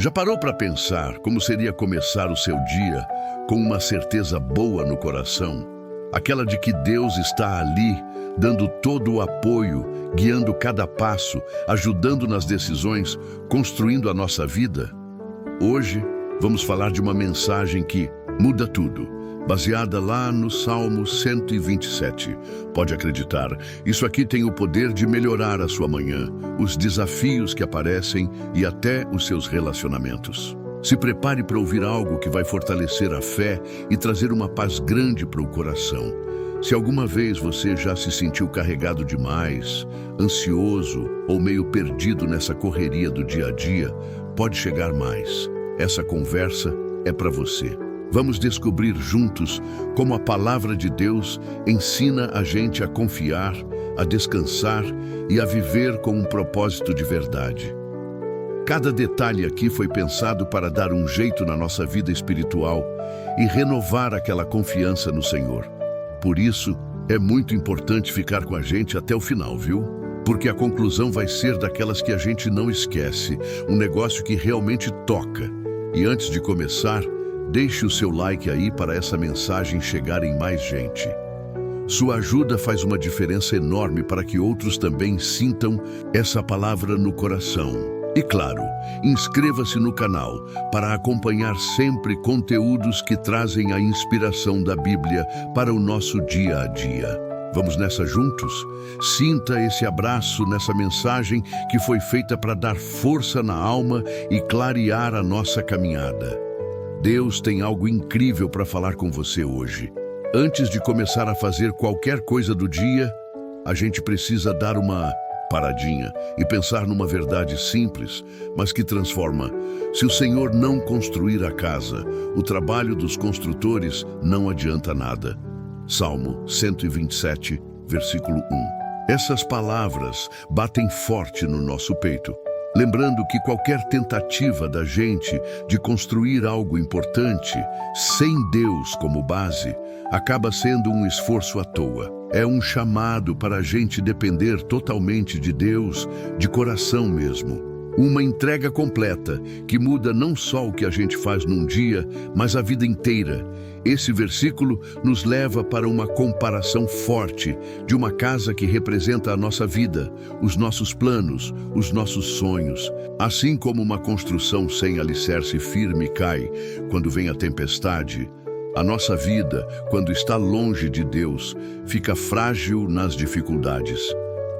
Já parou para pensar como seria começar o seu dia com uma certeza boa no coração? Aquela de que Deus está ali, dando todo o apoio, guiando cada passo, ajudando nas decisões, construindo a nossa vida? Hoje, vamos falar de uma mensagem que muda tudo, baseada lá no Salmo 127. Pode acreditar, isso aqui tem o poder de melhorar a sua manhã, os desafios que aparecem e até os seus relacionamentos. Se prepare para ouvir algo que vai fortalecer a fé e trazer uma paz grande para o coração. Se alguma vez você já se sentiu carregado demais, ansioso ou meio perdido nessa correria do dia a dia, pode chegar mais. Essa conversa é para você. Vamos descobrir juntos como a palavra de Deus ensina a gente a confiar, a descansar e a viver com um propósito de verdade. Cada detalhe aqui foi pensado para dar um jeito na nossa vida espiritual e renovar aquela confiança no Senhor. Por isso, é muito importante ficar com a gente até o final, viu? Porque a conclusão vai ser daquelas que a gente não esquece, um negócio que realmente toca. E antes de começar, deixe o seu like aí para essa mensagem chegar em mais gente. Sua ajuda faz uma diferença enorme para que outros também sintam essa palavra no coração. E claro, inscreva-se no canal para acompanhar sempre conteúdos que trazem a inspiração da Bíblia para o nosso dia a dia. Vamos nessa juntos? Sinta esse abraço nessa mensagem que foi feita para dar força na alma e clarear a nossa caminhada. Deus tem algo incrível para falar com você hoje. Antes de começar a fazer qualquer coisa do dia, a gente precisa dar uma paradinha e pensar numa verdade simples, mas que transforma. Se o Senhor não construir a casa, o trabalho dos construtores não adianta nada. Salmo 127, versículo 1. Essas palavras batem forte no nosso peito, lembrando que qualquer tentativa da gente de construir algo importante, sem Deus como base, acaba sendo um esforço à toa. É um chamado para a gente depender totalmente de Deus, de coração mesmo. Uma entrega completa que muda não só o que a gente faz num dia, mas a vida inteira. Esse versículo nos leva para uma comparação forte de uma casa que representa a nossa vida, os nossos planos, os nossos sonhos. Assim como uma construção sem alicerce firme cai quando vem a tempestade, a nossa vida, quando está longe de Deus, fica frágil nas dificuldades.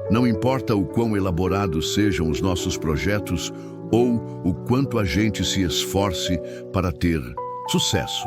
Não importa o quão elaborados sejam os nossos projetos ou o quanto a gente se esforce para ter sucesso.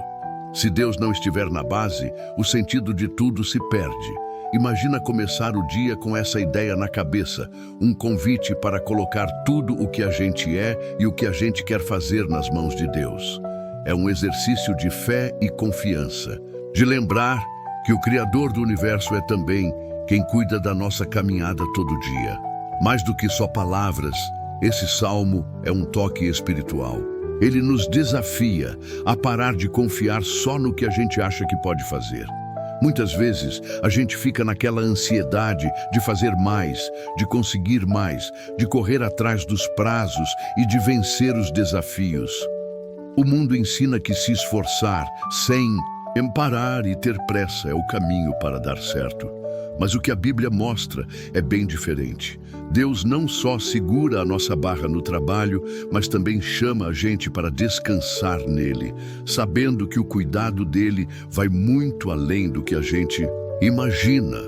Se Deus não estiver na base, o sentido de tudo se perde. Imagina começar o dia com essa ideia na cabeça, um convite para colocar tudo o que a gente é e o que a gente quer fazer nas mãos de Deus. É um exercício de fé e confiança, de lembrar que o Criador do Universo é também quem cuida da nossa caminhada todo dia. Mais do que só palavras, esse salmo é um toque espiritual. Ele nos desafia a parar de confiar só no que a gente acha que pode fazer. Muitas vezes, a gente fica naquela ansiedade de fazer mais, de conseguir mais, de correr atrás dos prazos e de vencer os desafios. O mundo ensina que se esforçar, sem parar e ter pressa é o caminho para dar certo. Mas o que a Bíblia mostra é bem diferente. Deus não só segura a nossa barra no trabalho, mas também chama a gente para descansar nele, sabendo que o cuidado dele vai muito além do que a gente imagina.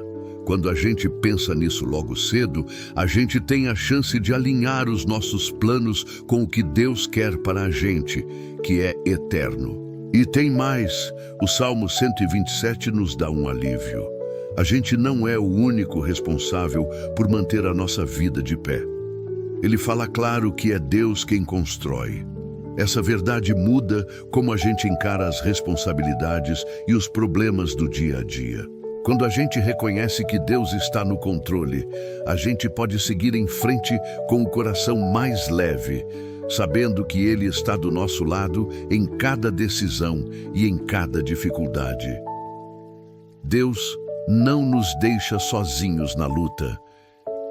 Quando a gente pensa nisso logo cedo, a gente tem a chance de alinhar os nossos planos com o que Deus quer para a gente, que é eterno. E tem mais, o Salmo 127 nos dá um alívio. A gente não é o único responsável por manter a nossa vida de pé. Ele fala claro que é Deus quem constrói. Essa verdade muda como a gente encara as responsabilidades e os problemas do dia a dia. Quando a gente reconhece que Deus está no controle, a gente pode seguir em frente com o coração mais leve, sabendo que Ele está do nosso lado em cada decisão e em cada dificuldade. Deus não nos deixa sozinhos na luta.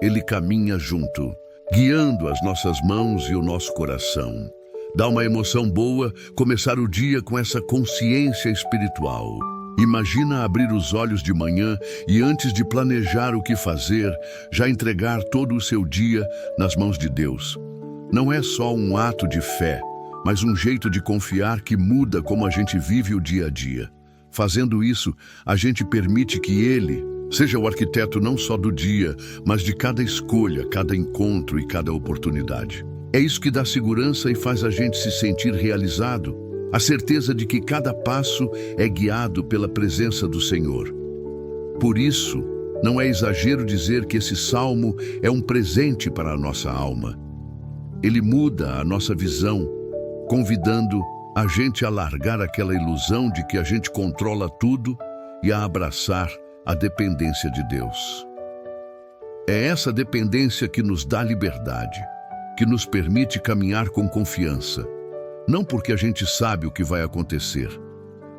Ele caminha junto, guiando as nossas mãos e o nosso coração. Dá uma emoção boa começar o dia com essa consciência espiritual. Imagina abrir os olhos de manhã e, antes de planejar o que fazer, já entregar todo o seu dia nas mãos de Deus. Não é só um ato de fé, mas um jeito de confiar que muda como a gente vive o dia a dia. Fazendo isso, a gente permite que Ele seja o arquiteto não só do dia, mas de cada escolha, cada encontro e cada oportunidade. É isso que dá segurança e faz a gente se sentir realizado. A certeza de que cada passo é guiado pela presença do Senhor. Por isso, não é exagero dizer que esse salmo é um presente para a nossa alma. Ele muda a nossa visão, convidando a gente a largar aquela ilusão de que a gente controla tudo e a abraçar a dependência de Deus. É essa dependência que nos dá liberdade, que nos permite caminhar com confiança. Não porque a gente sabe o que vai acontecer,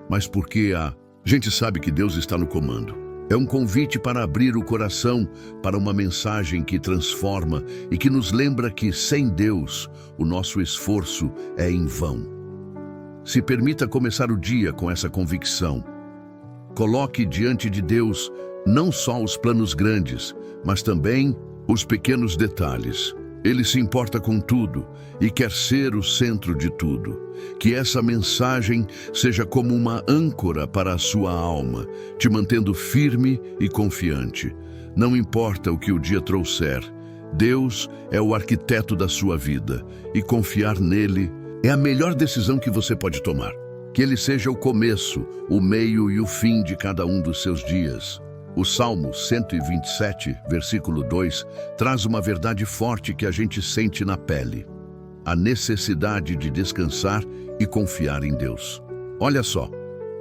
mas porque a gente sabe que Deus está no comando. É um convite para abrir o coração para uma mensagem que transforma e que nos lembra que, sem Deus, o nosso esforço é em vão. Se permita começar o dia com essa convicção. Coloque diante de Deus não só os planos grandes, mas também os pequenos detalhes. Ele se importa com tudo e quer ser o centro de tudo. Que essa mensagem seja como uma âncora para a sua alma, te mantendo firme e confiante. Não importa o que o dia trouxer, Deus é o arquiteto da sua vida e confiar nele é a melhor decisão que você pode tomar. Que ele seja o começo, o meio e o fim de cada um dos seus dias. O Salmo 127, versículo 2, traz uma verdade forte que a gente sente na pele: a necessidade de descansar e confiar em Deus. Olha só,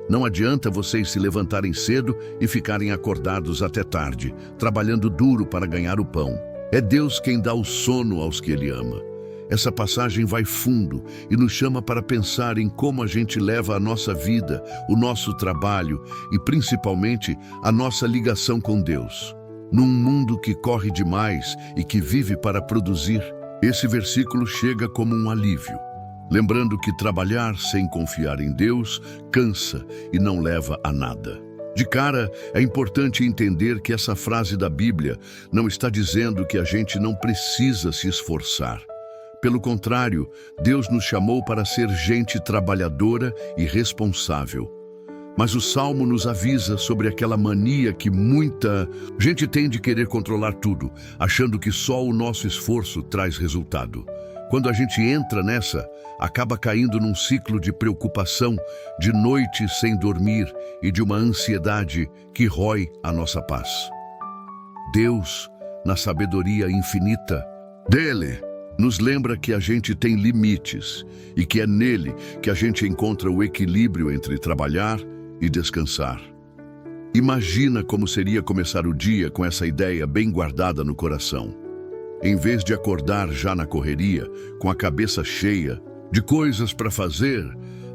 não adianta vocês se levantarem cedo e ficarem acordados até tarde, trabalhando duro para ganhar o pão. É Deus quem dá o sono aos que Ele ama. Essa passagem vai fundo e nos chama para pensar em como a gente leva a nossa vida, o nosso trabalho e, principalmente, a nossa ligação com Deus. Num mundo que corre demais e que vive para produzir, esse versículo chega como um alívio, lembrando que trabalhar sem confiar em Deus cansa e não leva a nada. De cara, é importante entender que essa frase da Bíblia não está dizendo que a gente não precisa se esforçar. Pelo contrário, Deus nos chamou para ser gente trabalhadora e responsável. Mas o Salmo nos avisa sobre aquela mania que muita gente tem de querer controlar tudo, achando que só o nosso esforço traz resultado. Quando a gente entra nessa, acaba caindo num ciclo de preocupação, de noites sem dormir e de uma ansiedade que rói a nossa paz. Deus, na sabedoria infinita dele, nos lembra que a gente tem limites e que é nele que a gente encontra o equilíbrio entre trabalhar e descansar. Imagina como seria começar o dia com essa ideia bem guardada no coração. Em vez de acordar já na correria, com a cabeça cheia de coisas para fazer,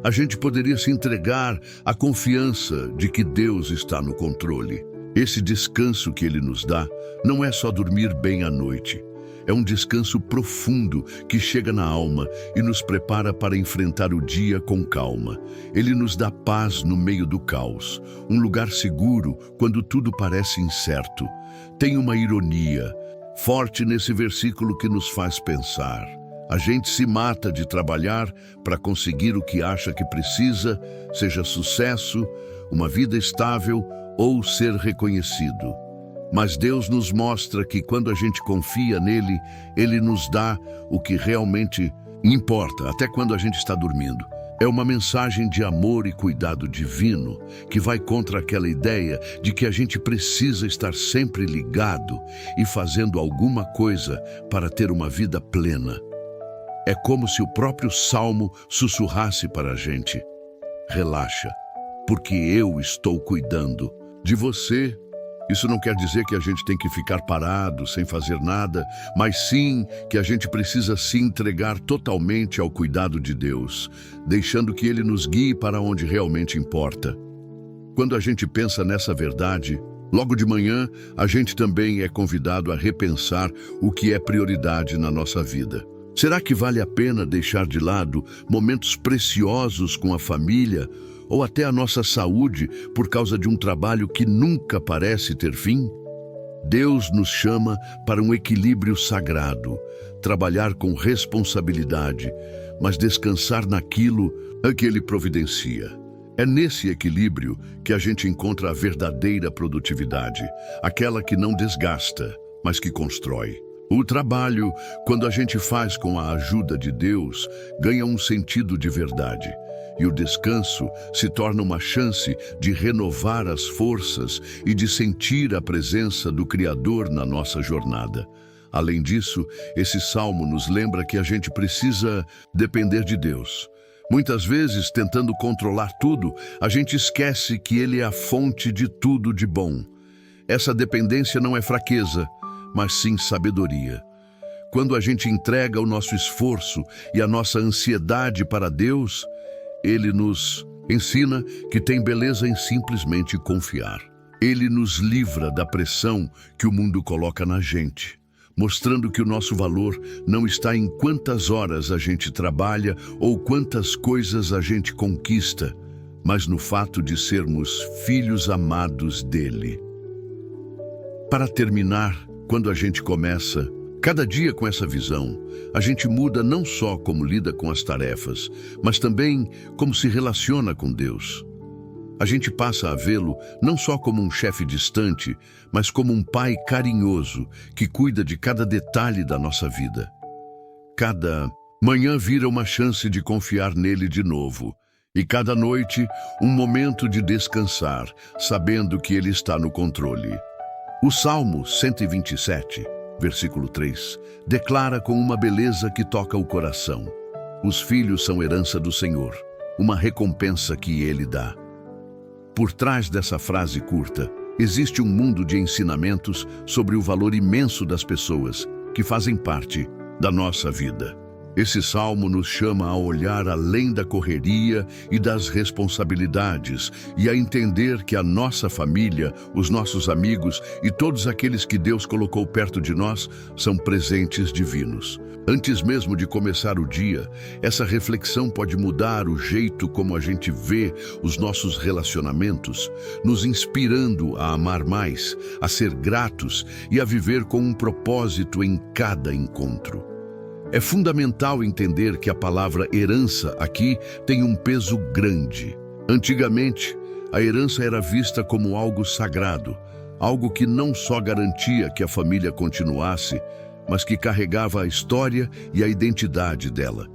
a gente poderia se entregar à confiança de que Deus está no controle. Esse descanso que Ele nos dá não é só dormir bem à noite. É um descanso profundo que chega na alma e nos prepara para enfrentar o dia com calma. Ele nos dá paz no meio do caos, um lugar seguro quando tudo parece incerto. Tem uma ironia forte nesse versículo que nos faz pensar. A gente se mata de trabalhar para conseguir o que acha que precisa, seja sucesso, uma vida estável ou ser reconhecido. Mas Deus nos mostra que quando a gente confia nele, Ele nos dá o que realmente importa, até quando a gente está dormindo. É uma mensagem de amor e cuidado divino que vai contra aquela ideia de que a gente precisa estar sempre ligado e fazendo alguma coisa para ter uma vida plena. É como se o próprio Salmo sussurrasse para a gente: relaxa, porque eu estou cuidando de você. Isso não quer dizer que a gente tem que ficar parado, sem fazer nada, mas sim que a gente precisa se entregar totalmente ao cuidado de Deus, deixando que Ele nos guie para onde realmente importa. Quando a gente pensa nessa verdade, logo de manhã, a gente também é convidado a repensar o que é prioridade na nossa vida. Será que vale a pena deixar de lado momentos preciosos com a família ou até a nossa saúde por causa de um trabalho que nunca parece ter fim? Deus nos chama para um equilíbrio sagrado, trabalhar com responsabilidade, mas descansar naquilo a que Ele providencia. É nesse equilíbrio que a gente encontra a verdadeira produtividade, aquela que não desgasta, mas que constrói. O trabalho, quando a gente faz com a ajuda de Deus, ganha um sentido de verdade. E o descanso se torna uma chance de renovar as forças e de sentir a presença do Criador na nossa jornada. Além disso, esse salmo nos lembra que a gente precisa depender de Deus. Muitas vezes, tentando controlar tudo, a gente esquece que Ele é a fonte de tudo de bom. Essa dependência não é fraqueza, mas sim sabedoria. Quando a gente entrega o nosso esforço e a nossa ansiedade para Deus, Ele nos ensina que tem beleza em simplesmente confiar. Ele nos livra da pressão que o mundo coloca na gente, mostrando que o nosso valor não está em quantas horas a gente trabalha ou quantas coisas a gente conquista, mas no fato de sermos filhos amados dele. Para terminar, quando a gente começa cada dia com essa visão, a gente muda não só como lida com as tarefas, mas também como se relaciona com Deus. A gente passa a vê-lo não só como um chefe distante, mas como um pai carinhoso que cuida de cada detalhe da nossa vida. Cada manhã vira uma chance de confiar nele de novo, e cada noite um momento de descansar, sabendo que ele está no controle. O Salmo 127, versículo 3, declara com uma beleza que toca o coração: os filhos são herança do Senhor, uma recompensa que Ele dá. Por trás dessa frase curta, existe um mundo de ensinamentos sobre o valor imenso das pessoas que fazem parte da nossa vida. Esse salmo nos chama a olhar além da correria e das responsabilidades e a entender que a nossa família, os nossos amigos e todos aqueles que Deus colocou perto de nós são presentes divinos. Antes mesmo de começar o dia, essa reflexão pode mudar o jeito como a gente vê os nossos relacionamentos, nos inspirando a amar mais, a ser gratos e a viver com um propósito em cada encontro. É fundamental entender que a palavra herança aqui tem um peso grande. Antigamente, a herança era vista como algo sagrado, algo que não só garantia que a família continuasse, mas que carregava a história e a identidade dela.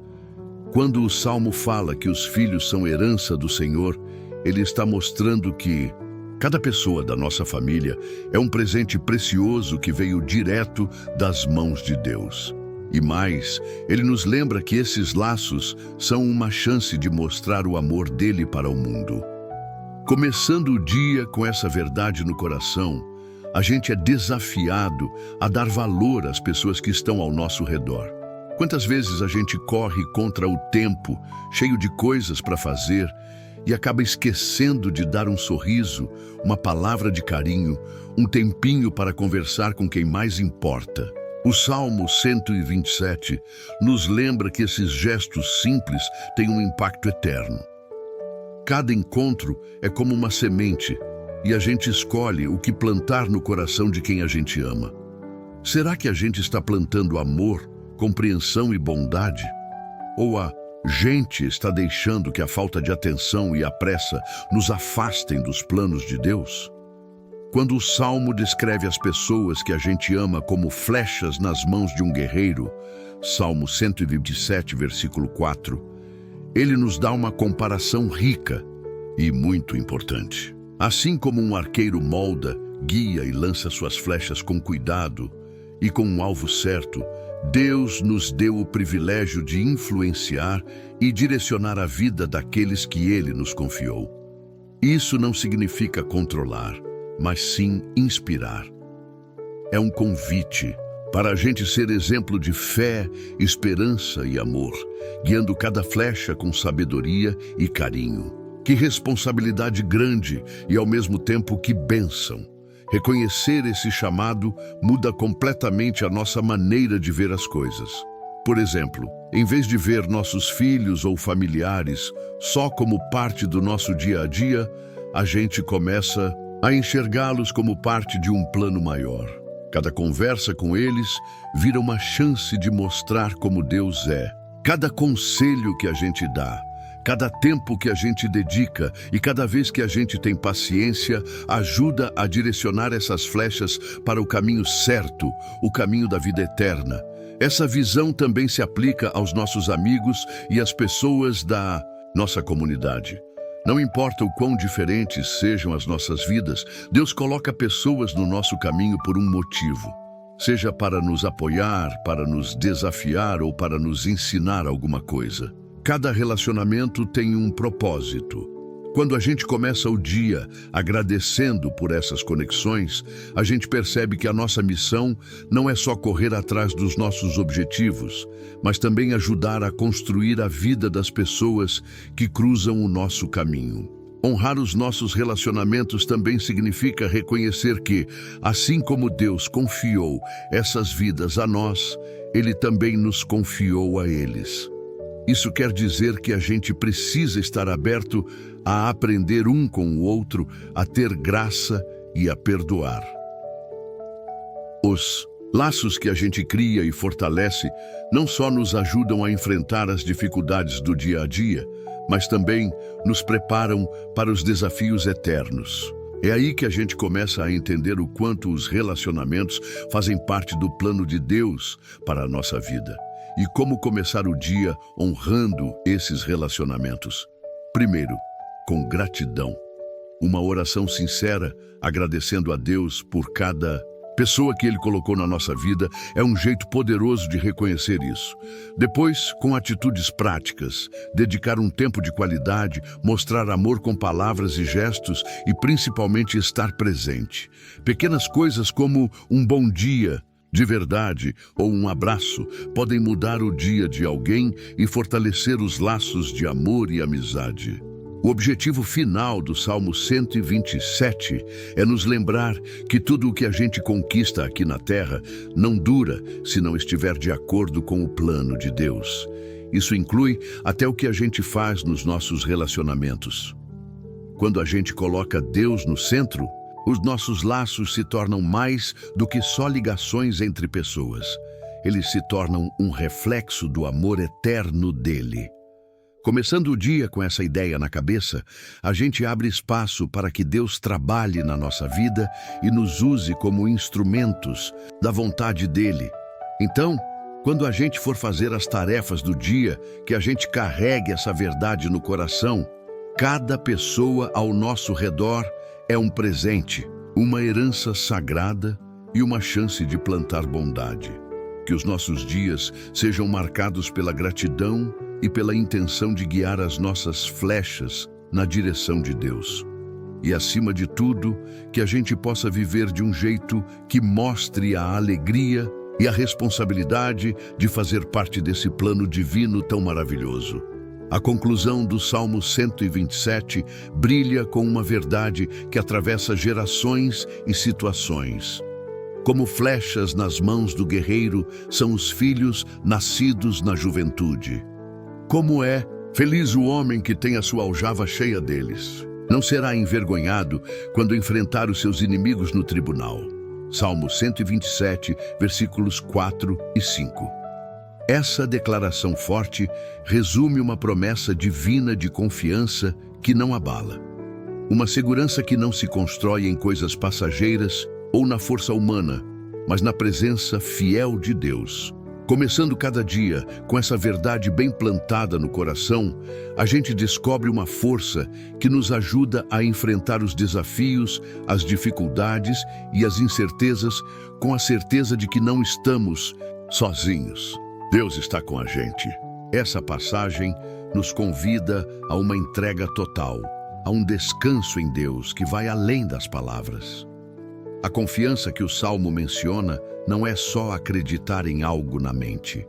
Quando o Salmo fala que os filhos são herança do Senhor, ele está mostrando que cada pessoa da nossa família é um presente precioso que veio direto das mãos de Deus. E mais, ele nos lembra que esses laços são uma chance de mostrar o amor dele para o mundo. Começando o dia com essa verdade no coração, a gente é desafiado a dar valor às pessoas que estão ao nosso redor. Quantas vezes a gente corre contra o tempo, cheio de coisas para fazer, e acaba esquecendo de dar um sorriso, uma palavra de carinho, um tempinho para conversar com quem mais importa. O Salmo 127 nos lembra que esses gestos simples têm um impacto eterno. Cada encontro é como uma semente e a gente escolhe o que plantar no coração de quem a gente ama. Será que a gente está plantando amor, compreensão e bondade? Ou a gente está deixando que a falta de atenção e a pressa nos afastem dos planos de Deus? Quando o Salmo descreve as pessoas que a gente ama como flechas nas mãos de um guerreiro, Salmo 127, versículo 4, ele nos dá uma comparação rica e muito importante. Assim como um arqueiro molda, guia e lança suas flechas com cuidado e com um alvo certo, Deus nos deu o privilégio de influenciar e direcionar a vida daqueles que Ele nos confiou. Isso não significa controlar, mas sim inspirar. É um convite para a gente ser exemplo de fé, esperança e amor, guiando cada flecha com sabedoria e carinho. Que responsabilidade grande e ao mesmo tempo que bênção. Reconhecer esse chamado muda completamente a nossa maneira de ver as coisas. Por exemplo, em vez de ver nossos filhos ou familiares só como parte do nosso dia a dia, a gente começa a enxergá-los como parte de um plano maior. Cada conversa com eles vira uma chance de mostrar como Deus é. Cada conselho que a gente dá, cada tempo que a gente dedica e cada vez que a gente tem paciência, ajuda a direcionar essas flechas para o caminho certo, o caminho da vida eterna. Essa visão também se aplica aos nossos amigos e às pessoas da nossa comunidade. Não importa o quão diferentes sejam as nossas vidas, Deus coloca pessoas no nosso caminho por um motivo. Seja para nos apoiar, para nos desafiar ou para nos ensinar alguma coisa. Cada relacionamento tem um propósito. Quando a gente começa o dia agradecendo por essas conexões, a gente percebe que a nossa missão não é só correr atrás dos nossos objetivos, mas também ajudar a construir a vida das pessoas que cruzam o nosso caminho. Honrar os nossos relacionamentos também significa reconhecer que, assim como Deus confiou essas vidas a nós, Ele também nos confiou a eles. Isso quer dizer que a gente precisa estar aberto a aprender um com o outro, a ter graça e a perdoar. Os laços que a gente cria e fortalece não só nos ajudam a enfrentar as dificuldades do dia a dia, mas também nos preparam para os desafios eternos. É aí que a gente começa a entender o quanto os relacionamentos fazem parte do plano de Deus para a nossa vida. E como começar o dia honrando esses relacionamentos? Primeiro, com gratidão. Uma oração sincera, agradecendo a Deus por cada pessoa que Ele colocou na nossa vida, é um jeito poderoso de reconhecer isso. Depois, com atitudes práticas, dedicar um tempo de qualidade, mostrar amor com palavras e gestos e principalmente estar presente. Pequenas coisas como um bom dia de verdade ou um abraço podem mudar o dia de alguém e fortalecer os laços de amor e amizade. O objetivo final do Salmo 127 é nos lembrar que tudo o que a gente conquista aqui na Terra não dura se não estiver de acordo com o plano de Deus. Isso inclui até o que a gente faz nos nossos relacionamentos. Quando a gente coloca Deus no centro, os nossos laços se tornam mais do que só ligações entre pessoas. Eles se tornam um reflexo do amor eterno dele. Começando o dia com essa ideia na cabeça, a gente abre espaço para que Deus trabalhe na nossa vida e nos use como instrumentos da vontade dele. Então, quando a gente for fazer as tarefas do dia, que a gente carregue essa verdade no coração, cada pessoa ao nosso redor é um presente, uma herança sagrada e uma chance de plantar bondade. Que os nossos dias sejam marcados pela gratidão e pela intenção de guiar as nossas flechas na direção de Deus. E, acima de tudo, que a gente possa viver de um jeito que mostre a alegria e a responsabilidade de fazer parte desse plano divino tão maravilhoso. A conclusão do Salmo 127 brilha com uma verdade que atravessa gerações e situações. Como flechas nas mãos do guerreiro são os filhos nascidos na juventude. Como é feliz o homem que tem a sua aljava cheia deles. Não será envergonhado quando enfrentar os seus inimigos no tribunal. Salmo 127, versículos 4 e 5. Essa declaração forte resume uma promessa divina de confiança que não abala. Uma segurança que não se constrói em coisas passageiras ou na força humana, mas na presença fiel de Deus. Começando cada dia com essa verdade bem plantada no coração, a gente descobre uma força que nos ajuda a enfrentar os desafios, as dificuldades e as incertezas com a certeza de que não estamos sozinhos. Deus está com a gente. Essa passagem nos convida a uma entrega total, a um descanso em Deus que vai além das palavras. A confiança que o Salmo menciona não é só acreditar em algo na mente.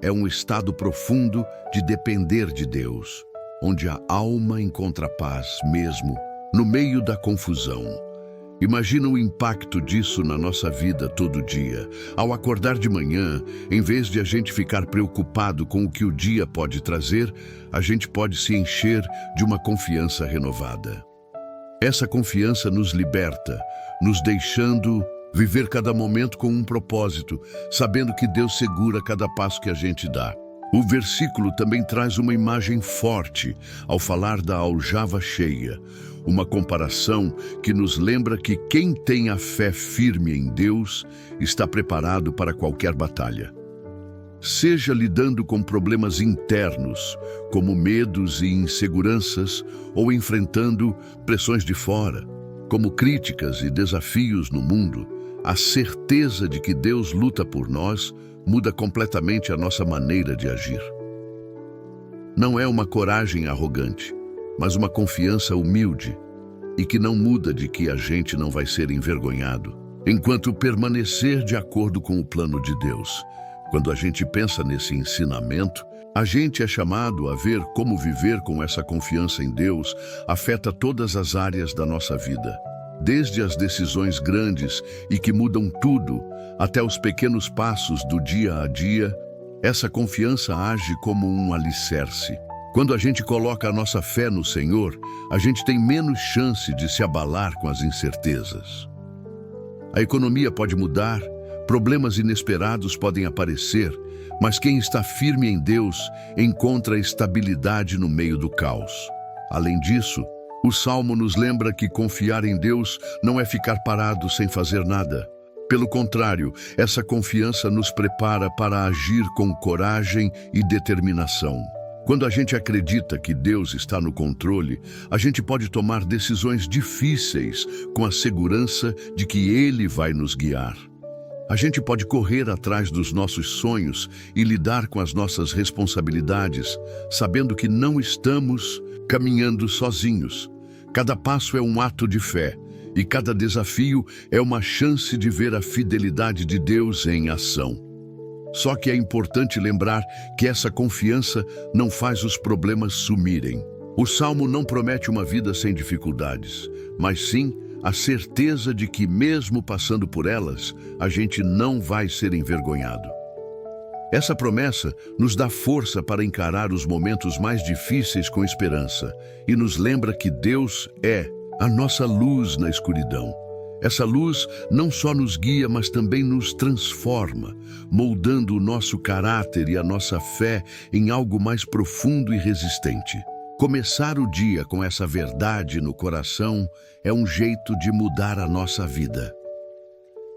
É um estado profundo de depender de Deus, onde a alma encontra paz mesmo no meio da confusão. Imagina o impacto disso na nossa vida todo dia. Ao acordar de manhã, em vez de a gente ficar preocupado com o que o dia pode trazer, a gente pode se encher de uma confiança renovada. Essa confiança nos liberta, nos deixando viver cada momento com um propósito, sabendo que Deus segura cada passo que a gente dá. O versículo também traz uma imagem forte ao falar da aljava cheia, uma comparação que nos lembra que quem tem a fé firme em Deus está preparado para qualquer batalha. Seja lidando com problemas internos, como medos e inseguranças, ou enfrentando pressões de fora, como críticas e desafios no mundo, a certeza de que Deus luta por nós muda completamente a nossa maneira de agir. Não é uma coragem arrogante, mas uma confiança humilde e que não muda de que a gente não vai ser envergonhado, enquanto permanecer de acordo com o plano de Deus. Quando a gente pensa nesse ensinamento, a gente é chamado a ver como viver com essa confiança em Deus afeta todas as áreas da nossa vida. Desde as decisões grandes e que mudam tudo, até os pequenos passos do dia a dia, essa confiança age como um alicerce. Quando a gente coloca a nossa fé no Senhor, a gente tem menos chance de se abalar com as incertezas. A economia pode mudar, problemas inesperados podem aparecer, mas quem está firme em Deus encontra estabilidade no meio do caos. Além disso, o Salmo nos lembra que confiar em Deus não é ficar parado sem fazer nada. Pelo contrário, essa confiança nos prepara para agir com coragem e determinação. Quando a gente acredita que Deus está no controle, a gente pode tomar decisões difíceis com a segurança de que Ele vai nos guiar. A gente pode correr atrás dos nossos sonhos e lidar com as nossas responsabilidades, sabendo que não estamos caminhando sozinhos. Cada passo é um ato de fé, e cada desafio é uma chance de ver a fidelidade de Deus em ação. Só que é importante lembrar que essa confiança não faz os problemas sumirem. O Salmo não promete uma vida sem dificuldades, mas sim a certeza de que, mesmo passando por elas, a gente não vai ser envergonhado. Essa promessa nos dá força para encarar os momentos mais difíceis com esperança e nos lembra que Deus é a nossa luz na escuridão. Essa luz não só nos guia, mas também nos transforma, moldando o nosso caráter e a nossa fé em algo mais profundo e resistente. Começar o dia com essa verdade no coração é um jeito de mudar a nossa vida.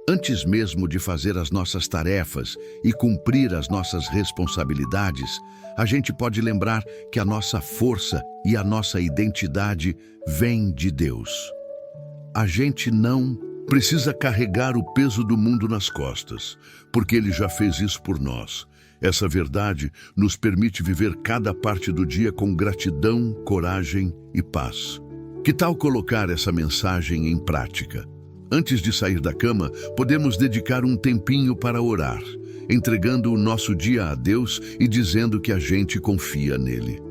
Antes mesmo de fazer as nossas tarefas e cumprir as nossas responsabilidades, a gente pode lembrar que a nossa força e a nossa identidade vêm de Deus. A gente não precisa carregar o peso do mundo nas costas, porque Ele já fez isso por nós. Essa verdade nos permite viver cada parte do dia com gratidão, coragem e paz. Que tal colocar essa mensagem em prática? Antes de sair da cama, podemos dedicar um tempinho para orar, entregando o nosso dia a Deus e dizendo que a gente confia nele.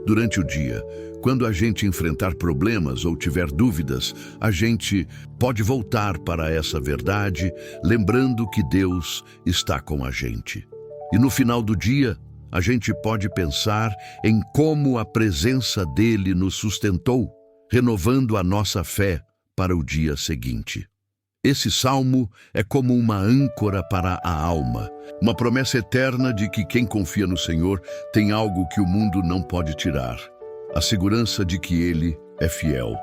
Durante o dia, quando a gente enfrentar problemas ou tiver dúvidas, a gente pode voltar para essa verdade, lembrando que Deus está com a gente. E no final do dia, a gente pode pensar em como a presença dele nos sustentou, renovando a nossa fé para o dia seguinte. Esse salmo é como uma âncora para a alma, uma promessa eterna de que quem confia no Senhor tem algo que o mundo não pode tirar, a segurança de que Ele é fiel.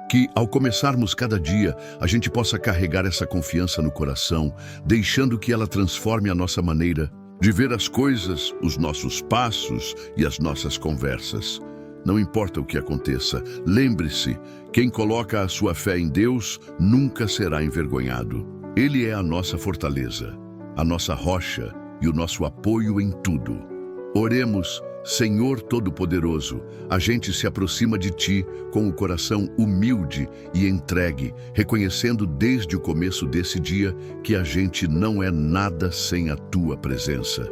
Que, ao começarmos cada dia, a gente possa carregar essa confiança no coração, deixando que ela transforme a nossa maneira de ver as coisas, os nossos passos e as nossas conversas. Não importa o que aconteça, lembre-se, quem coloca a sua fé em Deus nunca será envergonhado. Ele é a nossa fortaleza, a nossa rocha e o nosso apoio em tudo. Oremos. Senhor Todo-Poderoso, a gente se aproxima de Ti com o coração humilde e entregue, reconhecendo desde o começo desse dia que a gente não é nada sem a Tua presença.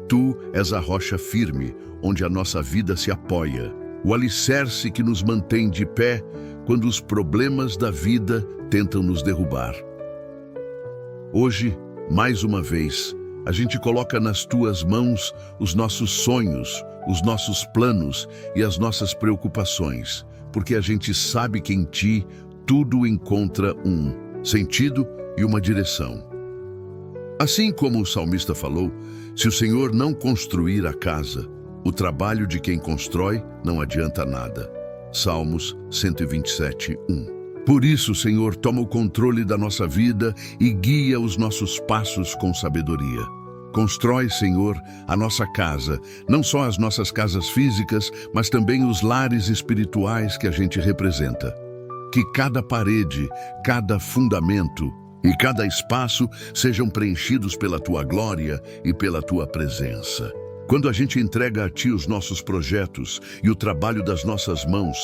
Tu és a rocha firme, onde a nossa vida se apoia, o alicerce que nos mantém de pé quando os problemas da vida tentam nos derrubar. Hoje, mais uma vez, a gente coloca nas tuas mãos os nossos sonhos, os nossos planos e as nossas preocupações, porque a gente sabe que em ti tudo encontra um sentido e uma direção. Assim como o salmista falou, se o Senhor não construir a casa, o trabalho de quem constrói não adianta nada. Salmos 127:1. Por isso, Senhor, toma o controle da nossa vida e guia os nossos passos com sabedoria. Constrói, Senhor, a nossa casa, não só as nossas casas físicas, mas também os lares espirituais que a gente representa. Que cada parede, cada fundamento e cada espaço sejam preenchidos pela Tua glória e pela Tua presença. Quando a gente entrega a Ti os nossos projetos e o trabalho das nossas mãos,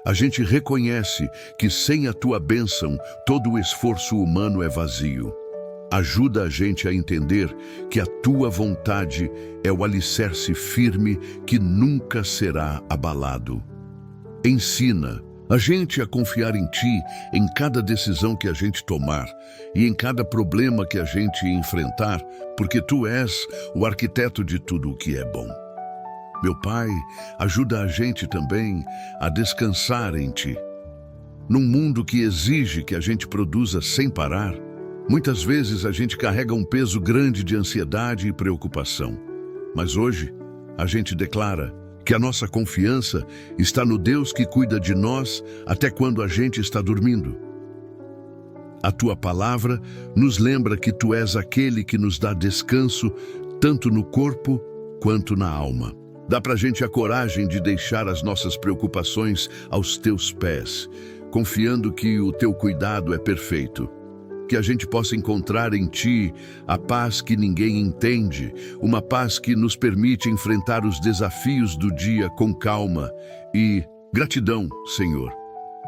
a gente reconhece que sem a Tua bênção, todo o esforço humano é vazio. Ajuda a gente a entender que a Tua vontade é o alicerce firme que nunca será abalado. Ensina a gente a confiar em Ti em cada decisão que a gente tomar e em cada problema que a gente enfrentar, porque Tu és o arquiteto de tudo o que é bom. Meu Pai, ajuda a gente também a descansar em Ti. Num mundo que exige que a gente produza sem parar, muitas vezes a gente carrega um peso grande de ansiedade e preocupação. Mas hoje, a gente declara que a nossa confiança está no Deus que cuida de nós até quando a gente está dormindo. A Tua palavra nos lembra que Tu és aquele que nos dá descanso tanto no corpo quanto na alma. Dá pra gente a coragem de deixar as nossas preocupações aos Teus pés, confiando que o Teu cuidado é perfeito. Que a gente possa encontrar em Ti a paz que ninguém entende, uma paz que nos permite enfrentar os desafios do dia com calma e gratidão, Senhor.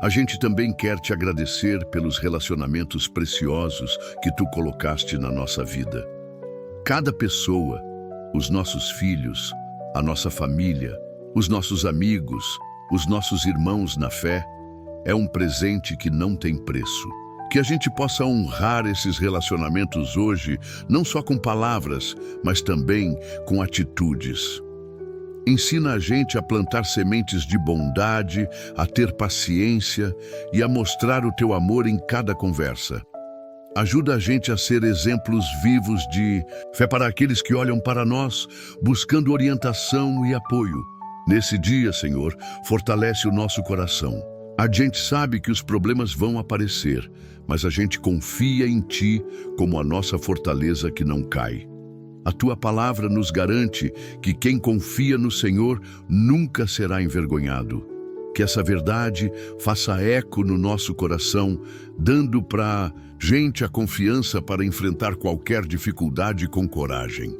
A gente também quer Te agradecer pelos relacionamentos preciosos que Tu colocaste na nossa vida. Cada pessoa, os nossos filhos, a nossa família, os nossos amigos, os nossos irmãos na fé, é um presente que não tem preço. Que a gente possa honrar esses relacionamentos hoje, não só com palavras, mas também com atitudes. Ensina a gente a plantar sementes de bondade, a ter paciência e a mostrar o Teu amor em cada conversa. Ajuda a gente a ser exemplos vivos de fé para aqueles que olham para nós, buscando orientação e apoio. Nesse dia, Senhor, fortalece o nosso coração. A gente sabe que os problemas vão aparecer, mas a gente confia em Ti como a nossa fortaleza que não cai. A Tua palavra nos garante que quem confia no Senhor nunca será envergonhado. Que essa verdade faça eco no nosso coração, dando para gente a confiança para enfrentar qualquer dificuldade com coragem.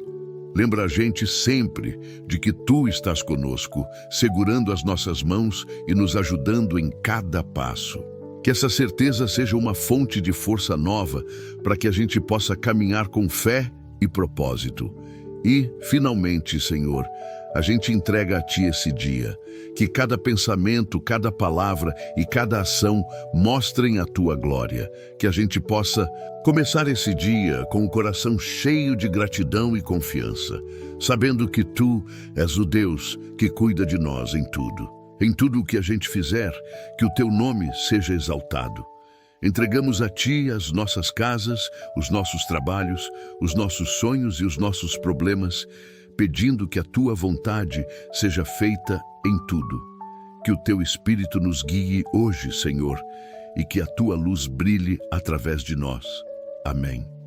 Lembra a gente sempre de que Tu estás conosco, segurando as nossas mãos e nos ajudando em cada passo. Que essa certeza seja uma fonte de força nova para que a gente possa caminhar com fé e propósito. E, finalmente, Senhor, a gente entrega a Ti esse dia. Que cada pensamento, cada palavra e cada ação mostrem a Tua glória. Que a gente possa começar esse dia com o coração cheio de gratidão e confiança, sabendo que Tu és o Deus que cuida de nós em tudo. Em tudo o que a gente fizer, que o Teu nome seja exaltado. Entregamos a Ti as nossas casas, os nossos trabalhos, os nossos sonhos e os nossos problemas, pedindo que a Tua vontade seja feita em tudo. Que o Teu Espírito nos guie hoje, Senhor, e que a Tua luz brilhe através de nós. Amém.